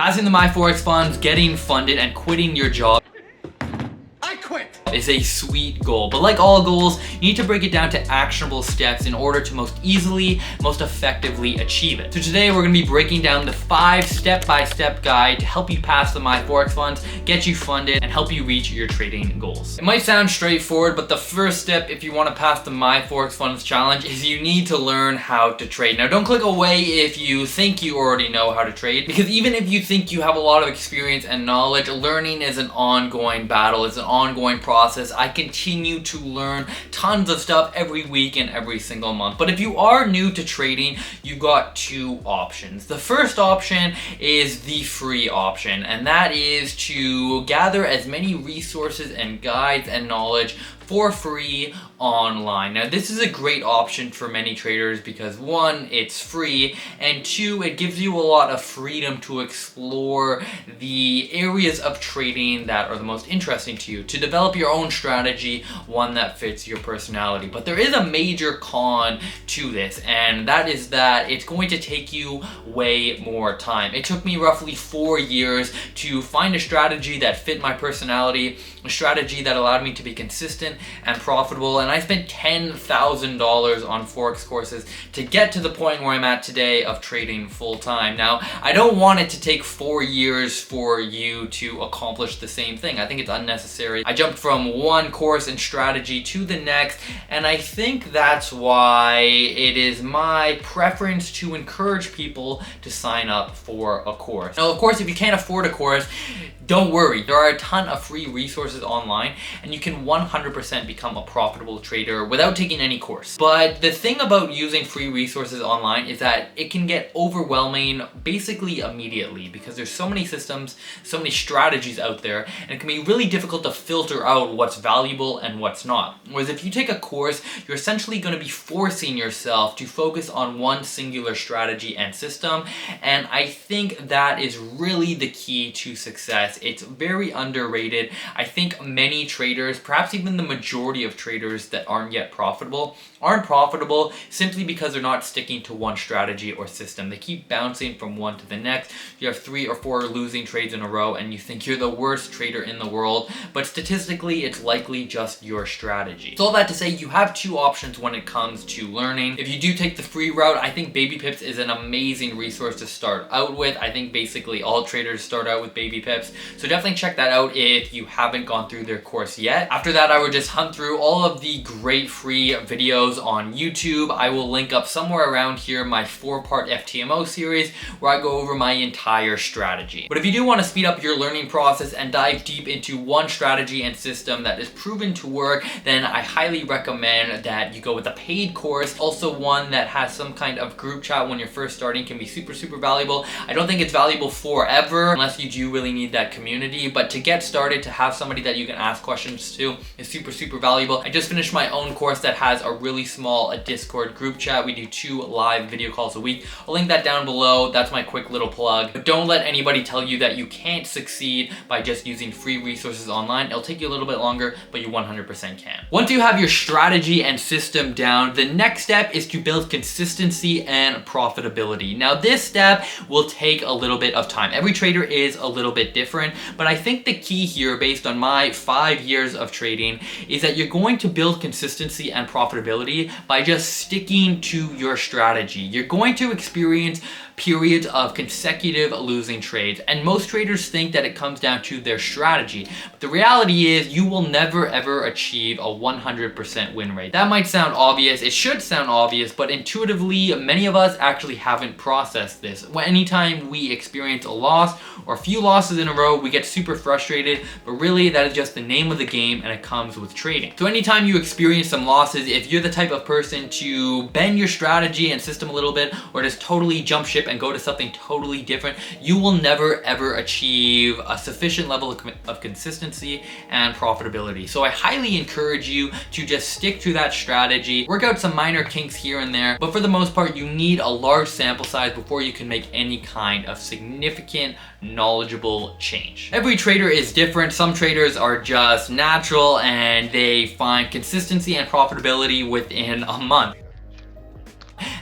Passing the My Forex Funds, getting funded, and quitting your job is a sweet goal, but like all goals, you need to break it down to actionable steps in order to most easily, most effectively achieve it. So today we're going to be breaking down the 5 step-by-step guide to help you pass the My Forex Funds, get you funded, and help you reach your trading goals. It might sound straightforward, but the first step if you want to pass the My Forex Funds challenge is you need to learn how to trade. Now don't click away if you think you already know how to trade, because even if you think you have a lot of experience and knowledge, learning is an ongoing battle, it's an ongoing process. I continue to learn tons of stuff every week and every single month. But if you are new to trading, you've got 2 options. The first option is the free option, and that is to gather as many resources and guides and knowledge for free online. Now this is a great option for many traders because 1, it's free, and 2, it gives you a lot of freedom to explore the areas of trading that are the most interesting to you, to develop your own strategy, one that fits your personality. But there is a major con to this, and that is that it's going to take you way more time. It took me roughly 4 years to find a strategy that fit my personality, a strategy that allowed me to be consistent and profitable, and I spent $10,000 on Forex courses to get to the point where I'm at today of trading full time. Now, I don't want it to take 4 years for you to accomplish the same thing. I think it's unnecessary. I jumped from one course and strategy to the next, and I think that's why it is my preference to encourage people to sign up for a course. Now, of course, if you can't afford a course, don't worry. There are a ton of free resources online, and you can 100% become a profitable trader without taking any course. But the thing about using free resources online is that it can get overwhelming basically immediately because there's so many systems, so many strategies out there, and it can be really difficult to filter out what's valuable and what's not. Whereas if you take a course, you're essentially going to be forcing yourself to focus on one singular strategy and system, and I think that is really the key to success. It's very underrated. I think many traders, perhaps even the majority of traders that aren't yet profitable, aren't profitable simply because they're not sticking to one strategy or system. They keep bouncing from one to the next. You have 3 or 4 losing trades in a row and you think you're the worst trader in the world, but statistically it's likely just your strategy. So all that to say, you have 2 options when it comes to learning. If you do take the free route, I think Baby Pips is an amazing resource to start out with. I think basically all traders start out with Baby Pips, so definitely check that out if you haven't gone through their course yet. After that, I would just hunt through all of the great free videos on YouTube. I will link up somewhere around here my 4-part FTMO series where I go over my entire strategy. But if you do want to speed up your learning process and dive deep into one strategy and system that is proven to work, then I highly recommend that you go with a paid course. Also one that has some kind of group chat when you're first starting can be super valuable. I don't think it's valuable forever unless you do really need that community, but to get started, to have somebody that you can ask questions to is super valuable. I just finished my own course that has a really small Discord group chat. We do 2 live video calls a week. I'll link that down below. That's my quick little plug. But don't let anybody tell you that you can't succeed by just using free resources online. It'll take you a little bit longer, but you 100% can. Once you have your strategy and system down, the next step is to build consistency and profitability. Now this step will take a little bit of time. Every trader is a little bit different, but I think the key here, based on my 5 years of trading, is that you're going to build consistency and profitability by just sticking to your strategy. You're going to experience periods of consecutive losing trades, and most traders think that it comes down to their strategy, but the reality is you will never ever achieve a 100% win rate. That might sound obvious, it should sound obvious, but intuitively many of us actually haven't processed this. Anytime we experience a loss or a few losses in a row, we get super frustrated, but really that is just the name of the game and it comes with trading. So anytime you experience some losses, if you're the type of person to bend your strategy and system a little bit, or just totally jump ship and go to something totally different, you will never ever achieve a sufficient level of consistency and profitability. So I highly encourage you to just stick to that strategy, work out some minor kinks here and there, but for the most part you need a large sample size before you can make any kind of significant knowledgeable change. Every trader is different. Some traders are just natural and they find consistency and profitability within a month.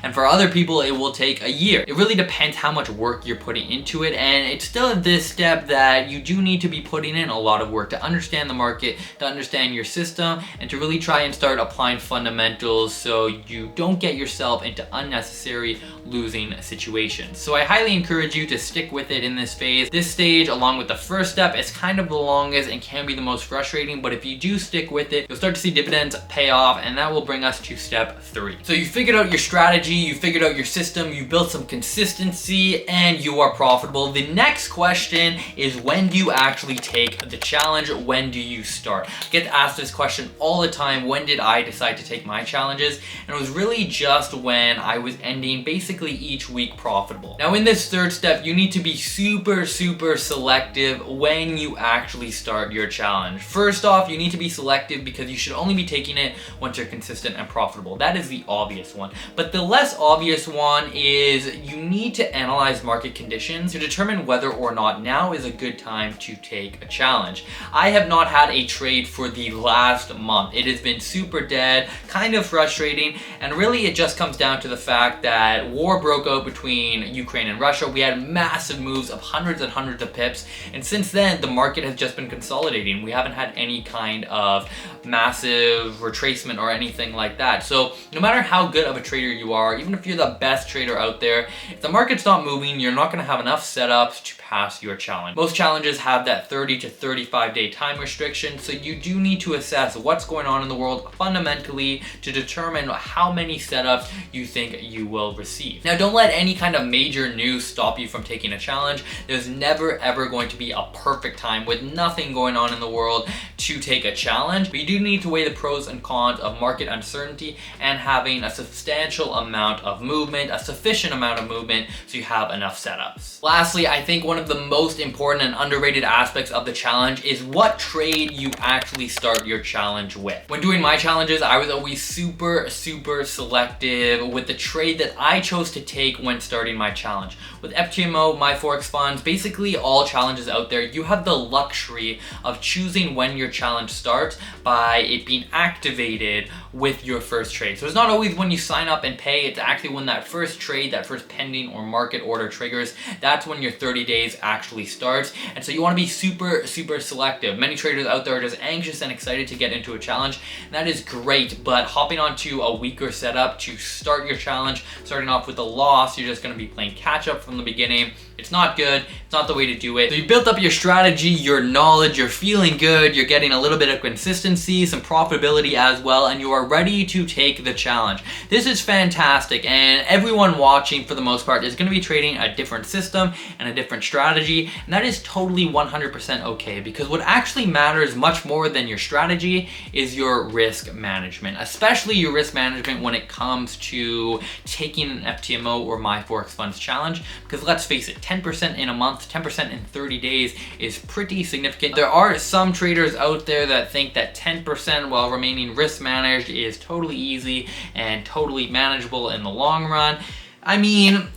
and for other people it will take a year. It really depends how much work you're putting into it, and it's still at this step that you do need to be putting in a lot of work to understand the market, to understand your system, and to really try and start applying fundamentals so you don't get yourself into unnecessary losing situations. So I highly encourage you to stick with it in this phase. This stage, along with the first step, is kind of the longest and can be the most frustrating, but if you do stick with it, you'll start to see dividends pay off, and that will bring us to step 3. So you figured out your strategy, you figured out your system, you built some consistency, and you are profitable. The next question is, when do you actually take the challenge? When do you start? I get asked this question all the time. When did I decide to take my challenges? And it was really just when I was ending basically each week profitable. Now in this third step, you need to be super selective when you actually start your challenge. First off, you need to be selective because you should only be taking it once you're consistent and profitable. That is the obvious one. But the less obvious one is you need to analyze market conditions to determine whether or not now is a good time to take a challenge. I have not had a trade for the last month. It has been super dead, kind of frustrating, and really it just comes down to the fact that war broke out between Ukraine and Russia. We had massive moves of hundreds and hundreds of pips, and since then the market has just been consolidating. We haven't had any kind of massive retracement or anything like that. So no matter how good of a trader you are, even if you're the best trader out there, if the market's not moving, you're not going to have enough setups to pass your challenge. Most challenges have that 30 to 35 day time restriction, so you do need to assess what's going on in the world fundamentally to determine how many setups you think you will receive. Now don't let any kind of major news stop you from taking a challenge. There's never ever going to be a perfect time with nothing going on in the world to take a challenge, but you do need to weigh the pros and cons of market uncertainty and having a substantial amount of movement, a sufficient amount of movement, so you have enough setups. Lastly, I think one of the most important and underrated aspects of the challenge is what trade you actually start your challenge with. When doing my challenges, I was always super selective with the trade that I chose to take when starting my challenge. With FTMO, My Forex Funds, basically all challenges out there, you have the luxury of choosing when your challenge starts by it being activated with your first trade. So it's not always when you sign up and pay, it's actually when that first trade, that first pending or market order triggers, that's when your 30 days actually starts. And so you want to be super selective. Many traders out there are just anxious and excited to get into a challenge, and that is great, but hopping onto a weaker setup to start your challenge, starting off with a loss, you're just going to be playing catch up from the beginning. It's not good. It's not the way to do it. So you built up your strategy, your knowledge, you're feeling good, you're getting a little bit of consistency, some profitability as well, and you are ready to take the challenge. This is fantastic, and everyone watching for the most part is going to be trading a different system and a different strategy, and that is totally 100% okay, because what actually matters much more than your strategy is your risk management, especially your risk management when it comes to taking an FTMO or My Forex Funds challenge, because let's face it, 10% in a month, 10% in 30 days is pretty significant. There are some traders out there that think that 10% while remaining risk managed is totally easy and totally manageable in the long run. I mean,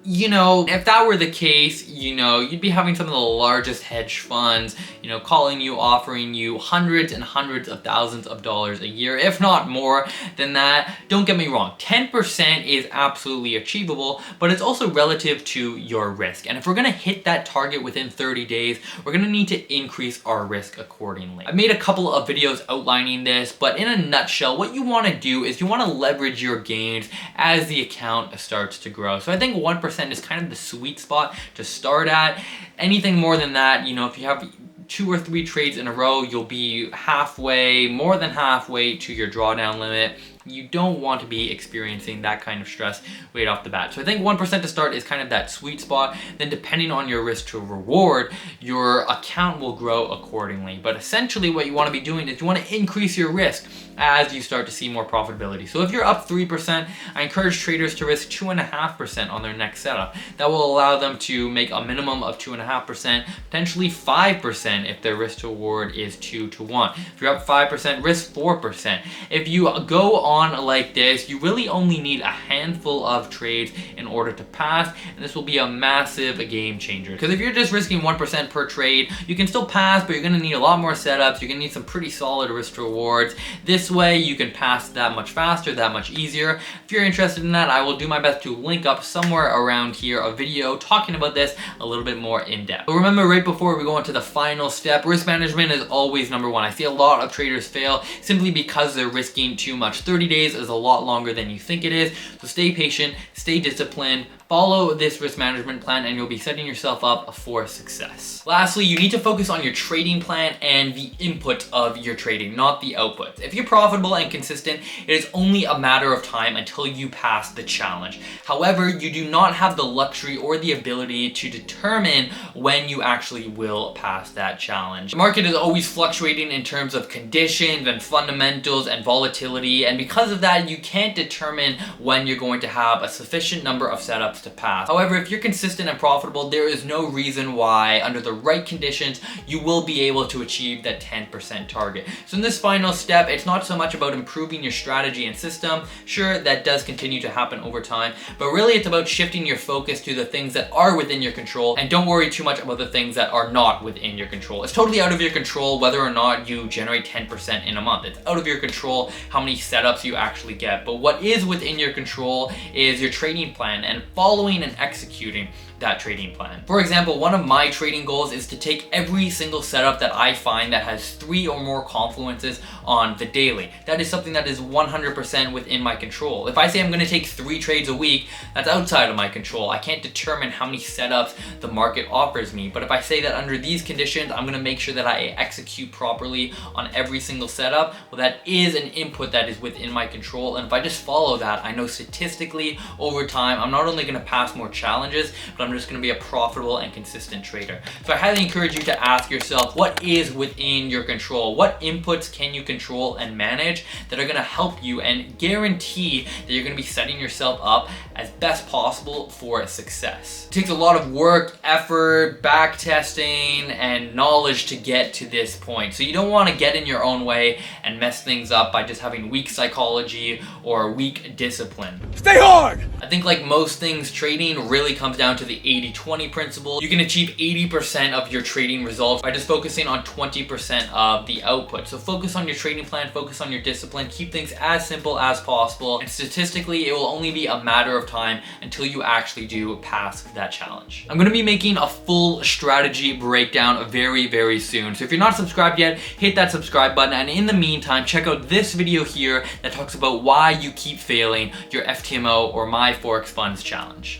you know, if that were the case, you know, you'd be having some of the largest hedge funds, you know, calling you, offering you hundreds and hundreds of thousands of dollars a year, if not more than that. Don't get me wrong, 10% is absolutely achievable, but it's also relative to your risk. And if we're gonna hit that target within 30 days, we're gonna need to increase our risk accordingly. I've made a couple of videos outlining this, but in a nutshell, what you wanna do is you wanna leverage your gains as the account starts to grow. So I think 1% is kind of the sweet spot to start at. Anything more than that, you know, if you have 2 or 3 trades in a row, you'll be halfway, more than halfway to your drawdown limit. You don't want to be experiencing that kind of stress right off the bat. So I think 1% to start is kind of that sweet spot. Then depending on your risk to reward, your account will grow accordingly. But essentially what you want to be doing is you want to increase your risk as you start to see more profitability. So if you're up 3%, I encourage traders to risk 2.5% on their next setup. That will allow them to make a minimum of 2.5%, potentially 5% if their risk to reward is 2 to 1. If you're up 5%, risk 4%. If you go on on like this, you really only need a handful of trades in order to pass, and this will be a massive game changer. Because if you're just risking 1% per trade, you can still pass, but you're gonna need a lot more setups. You're gonna need some pretty solid risk to rewards. This way you can pass that much faster, that much easier. If you're interested in that, I will do my best to link up somewhere around here a video talking about this a little bit more in depth. But remember, right before we go into the final step, risk management is always number one. I see a lot of traders fail simply because they're risking too much. 30 days is a lot longer than you think it is. So stay patient, stay disciplined, follow this risk management plan, and you'll be setting yourself up for success. Lastly, you need to focus on your trading plan and the input of your trading, not the output. If you're profitable and consistent, it is only a matter of time until you pass the challenge. However, you do not have the luxury or the ability to determine when you actually will pass that challenge. The market is always fluctuating in terms of conditions and fundamentals and volatility, and because of that, you can't determine when you're going to have a sufficient number of setups to pass. However, if you're consistent and profitable, there is no reason why, under the right conditions, you will be able to achieve that 10% target. So in this final step, it's not so much about improving your strategy and system. Sure, that does continue to happen over time, but really it's about shifting your focus to the things that are within your control, and don't worry too much about the things that are not within your control. It's totally out of your control whether or not you generate 10% in a month. It's out of your control how many setups you actually get. But what is within your control is your trading plan and following and executing that trading plan. For example, one of my trading goals is to take every single setup that I find that has 3 or more confluences on the daily. That is something that is 100% within my control. If I say I'm going to take 3 trades a week, that's outside of my control. I can't determine how many setups the market offers me. But if I say that under these conditions, I'm going to make sure that I execute properly on every single setup, well, that is an input that is within my control. And if I just follow that, I know statistically over time, I'm not only going to pass more challenges, but I'm just going to be a profitable and consistent trader. So I highly encourage you to ask yourself, what is within your control? What inputs can you control and manage that are going to help you and guarantee that you're going to be setting yourself up as best possible for success? It takes a lot of work, effort, back testing, and knowledge to get to this point. So you don't want to get in your own way and mess things up by just having weak psychology or weak discipline. Stay hard! I think like most things, trading really comes down to the 80-20 principle. You can achieve 80% of your trading results by just focusing on 20% of the output. So focus on your trading plan, focus on your discipline, keep things as simple as possible, and statistically it will only be a matter of time until you actually do pass that challenge. I'm going to be making a full strategy breakdown very soon. So if you're not subscribed yet, hit that subscribe button, and in the meantime, check out this video here that talks about why you keep failing your FTMO or My Forex Funds challenge.